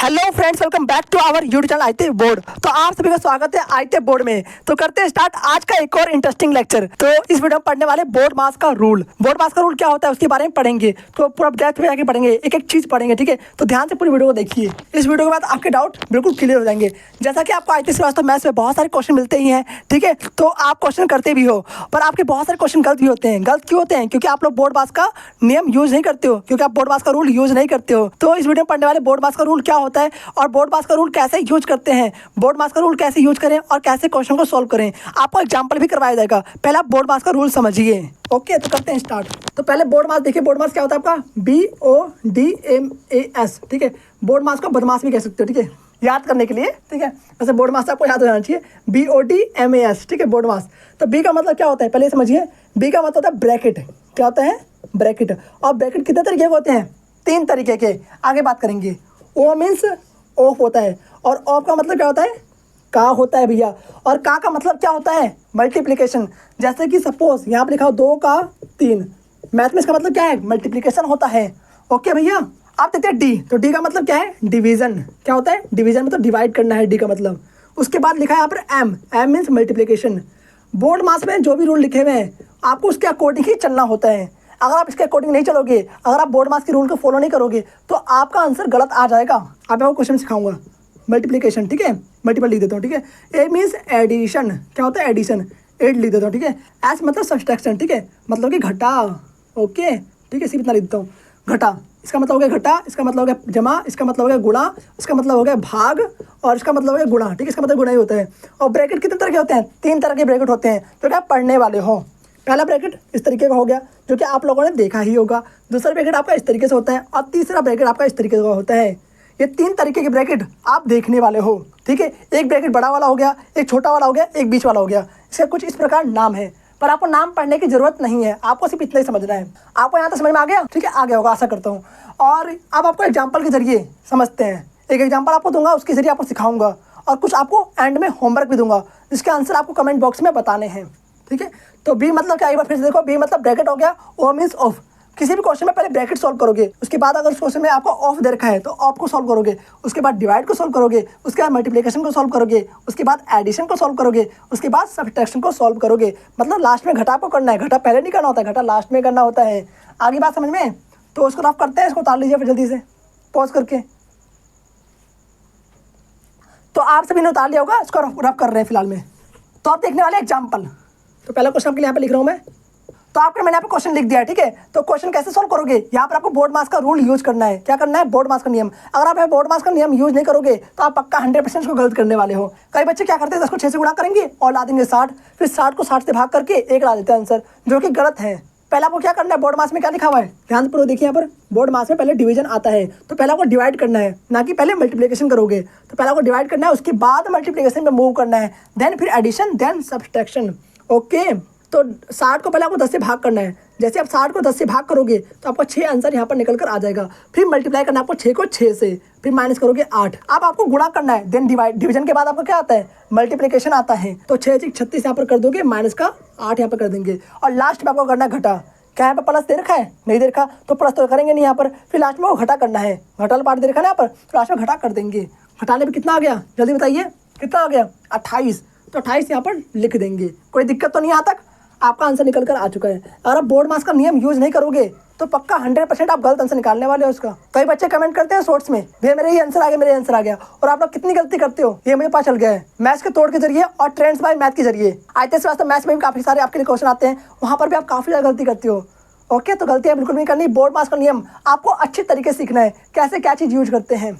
Hello friends, welcome back to our YouTube channel आईते board. तो आप सभी का स्वागत है आईते बोर्ड में। तो करते हैं स्टार्ट आज का एक और इंटरेस्टिंग लेक्चर। तो इस वीडियो में पढ़ने वाले बोर्ड मास का रूल। बोर्ड मास का रूल क्या होता है उसके बारे में पढ़ेंगे। तो पूरा डेप्थ में जाके पढ़ेंगे, एक एक चीज पढ़ेंगे, ठीक है। तो ध्यान से पूरी वीडियो को देखिए। इस वीडियो के बाद आपके डाउट बिल्कुल क्लियर हो जाएंगे। जैसा कि आपको आईते श्रीवास्तव मैथ्स में बहुत सारे क्वेश्चन मिलते ही हैं, ठीक है। तो आप क्वेश्चन करते भी हो, पर आपके बहुत सारे क्वेश्चन गलत भी होते हैं। गलत क्यों होते हैं? क्योंकि आप लोग बोर्ड मास का नियम यूज नहीं करते हो, क्योंकि आप बोर्ड मास का रूल यूज नहीं करते हो। तो इस वीडियो में पढ़ने वाले बोर्ड मास का रूल क्या होता है और बोर्ड मास का रूल कैसे यूज करते हैं, बोर्ड मास का रूल कैसे यूज करें और कैसे क्वेश्चन को सॉल्व करें, आपको एग्जांपल भी करवाया जाएगा। पहले आप बोर्ड मास का रूल समझिए। ओके, तो करते हैं स्टार्ट। तो पहले बोर्ड मास देखिए। बोर्ड मास क्या होता है आपका? BODMAS, ठीक है। बोर्ड मास को बदमाश भी कह सकते हो, ठीक है, याद करने के लिए, ठीक है। वैसे बोर्ड मास आपको याद हो जाना चाहिए, BODMAS, ठीक है, बोर्ड मास। तो बी का मतलब क्या होता है पहले समझिए। बी का मतलब होता है ब्रैकेट। क्या होता है? ब्रैकेट। और ब्रैकेट कितने तरीके के होते हैं? 3 तरीके के, आगे बात करेंगे। ओ मीन्स ऑफ होता है, और ऑफ का मतलब क्या होता है? का होता है भैया। और का मतलब क्या होता है? मल्टीप्लिकेशन। जैसे कि सपोज यहाँ पर लिखा हो 2 का 3, मैथ में इसका मतलब क्या है? मल्टीप्लिकेशन होता है। ओके भैया। आप देते हैं डी, तो डी का मतलब क्या है? डिवीजन। क्या होता है? डिवीजन मतलब डिवाइड करना है, डी का मतलब। उसके बाद लिखा है यहाँ पर M, M means multiplication. Board मास में जो भी रूल लिखे हुए हैं आपको उसके अकॉर्डिंग ही चलना होता है। अगर आप इसके अकॉर्डिंग नहीं चलोगे, अगर आप बोर्ड मास के रूल को फॉलो नहीं करोगे, तो आपका आंसर गलत आ जाएगा। आप आपको क्वेश्चन सिखाऊंगा। मल्टीप्लिकेशन, ठीक है, मल्टीपल लिख देता हूँ, ठीक है। ए मीन्स एडिशन। क्या होता है? एडिशन। 8 लिख देता हूँ, ठीक है। एस मतलब सब्सट्रैक्शन, ठीक है, मतलब कि घटा। ओके, ठीक है, सिर्फ इतना लिख देता हूँ, घटा। इसका मतलब हो गया घटा, इसका मतलब हो गया जमा, इसका मतलब हो गया गुणा, इसका मतलब हो गया भाग, और इसका मतलब हो गया गुणा, ठीक है। इसका मतलब गुणा ही होता है। और ब्रैकेट कितने तरह के होते हैं? 3 तरह के ब्रैकेट होते हैं, जो कि आप पढ़ने वाले हो। पहला ब्रैकेट इस तरीके का हो गया, जो कि आप लोगों ने देखा ही होगा। दूसरा ब्रैकेट आपका इस तरीके से होता है, और तीसरा ब्रैकेट आपका इस तरीके का होता है। ये 3 तरीके के ब्रैकेट आप देखने वाले हो, ठीक है। एक ब्रैकेट बड़ा वाला हो गया, एक छोटा वाला हो गया, एक बीच वाला हो गया। इसका कुछ इस प्रकार नाम है, पर आपको नाम पढ़ने की जरूरत नहीं है, आपको सिर्फ इतना ही समझना है। आपको यहाँ तक समझ में आ गया? ठीक है, आ गया होगा, आशा करता हूँ। और अब आपको एग्जाम्पल के जरिए समझते हैं। एक एग्जाम्पल आपको दूंगा, उसके जरिए आपको सिखाऊंगा, और कुछ आपको एंड में होमवर्क भी दूंगा, जिसके आंसर आपको कमेंट बॉक्स में बताने हैं, ठीक है। तो बी मतलब क्या? एक बार फिर से देखो। बी मतलब ब्रैकेट हो गया, ओ मीन्स ऑफ। किसी भी क्वेश्चन में पहले ब्रैकेट सॉल्व करोगे, उसके बाद अगर उस क्वेश्चन में आपको ऑफ दे रखा है तो ऑफ को सॉल्व करोगे, उसके बाद डिवाइड को सॉल्व करोगे, उसके बाद मल्टीप्लिकेशन को सॉल्व करोगे, उसके बाद एडिशन को सॉल्व करोगे, उसके बाद सब्ट्रैक्शन को सॉल्व करोगे। मतलब लास्ट में घटा को करना है, घटा पहले नहीं करना होता है, घटा लास्ट में करना होता है। आगे बात समझ में? तो उसको रफ करते हैं, इसको उतार लीजिए फिर जल्दी से पॉज करके। तो आप सभी ने उतार लिया होगा, इसको रफ कर रहे हैं फिलहाल में। तो आप देखने वाले एग्जाम्पल। तो पहला क्वेश्चन आपके लिए यहाँ पे लिख रहा हूँ मैं। तो आपके मैंने यहाँ पे क्वेश्चन लिख दिया है, ठीक है। तो क्वेश्चन कैसे सॉल्व करोगे? यहाँ पर आपको बोर्ड मास का रूल यूज करना है। क्या करना है? बोर्ड मास का नियम। अगर आप बोर्ड मास का नियम यूज नहीं करोगे तो आप पक्का 100% इसको गलत करने वाले हो। कई बच्चे क्या करते हैं, 10 को 6 से गुणा करेंगे और ला देंगे 60, फिर 60 को 60 से भाग करके 1 ला देते हैं आंसर, जो कि गलत है। पहले आपको क्या करना है? बोर्ड मास में क्या लिखा हुआ है ध्यान से पूरा देखिए। यहाँ पर बोर्ड मास में पहले डिवीजन आता है, तो पहले आपको डिवाइड करना है, ना कि पहले मल्टीप्लिकेशन करोगे। तो पहले आपको डिवाइड करना है, उसके बाद मल्टीप्लिकेशन में मूव करना है, देन फिर एडिशन, देन सब्ट्रैक्शन। ओके, तो 60 को पहले आपको 10 से भाग करना है। जैसे आप 60 को 10 से भाग करोगे तो आपका 6 आंसर यहाँ पर निकल कर आ जाएगा। फिर मल्टीप्लाई करना है आपको 6 को 6 से, फिर माइनस करोगे 8। अब आपको गुणा करना है, देन डिवाइड। डिवीजन के बाद आपको क्या आता है? मल्टीप्लिकेशन आता है। तो 6 से 36 यहाँ पर कर दोगे, माइनस का 8 यहाँ पर कर देंगे, और लास्ट में आपको करना है घटा। क्या यहाँ पर प्लस दे रखा है? नहीं दे रखा, तो प्लस तो करेंगे नहीं यहाँ पर। फिर लास्ट में वो घटा करना है, घटा पार्ट दे रखा है यहाँ पर, तो लास्ट में घटा कर देंगे। घटाने में कितना आ गया जल्दी बताइए? कितना आ गया? 28। तो 28 यहाँ पर लिख देंगे। कोई दिक्कत तो नहीं यहाँ तक? आपका आंसर निकल कर आ चुका है। अगर आप बोर्ड मास का नियम यूज नहीं करोगे तो पक्का 100% आप गलत आंसर निकालने वाले हो उसका। कई बच्चे कमेंट करते हैं शॉर्ट्स में, भैया मेरे ही आंसर आ गया, मेरे आंसर आ गया, और आप लोग कितनी गलती करते हो ये मुझे पता चल गया है। मैथ्स के तोड़ के जरिए और ट्रेंड्स बाय मैथ के जरिए आईते श्रीवास्तव मैथ्स में भी काफी सारे आपके लिए क्वेश्चन आते हैं, वहां पर भी आप काफी ज्यादा गलती करते हो। ओके, तो गलतियां बिल्कुल नहीं करनी। बोर्ड मास का नियम आपको अच्छे तरीके से सीखना है, कैसे क्या चीज यूज करते हैं।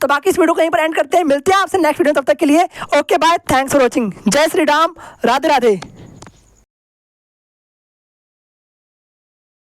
तो बाकी इस वीडियो को यहीं पर एंड करते हैं, मिलते हैं आपसे नेक्स्ट वीडियो, तब तक के लिए okay bye, thanks for watching. जय श्री राम, राधे राधे।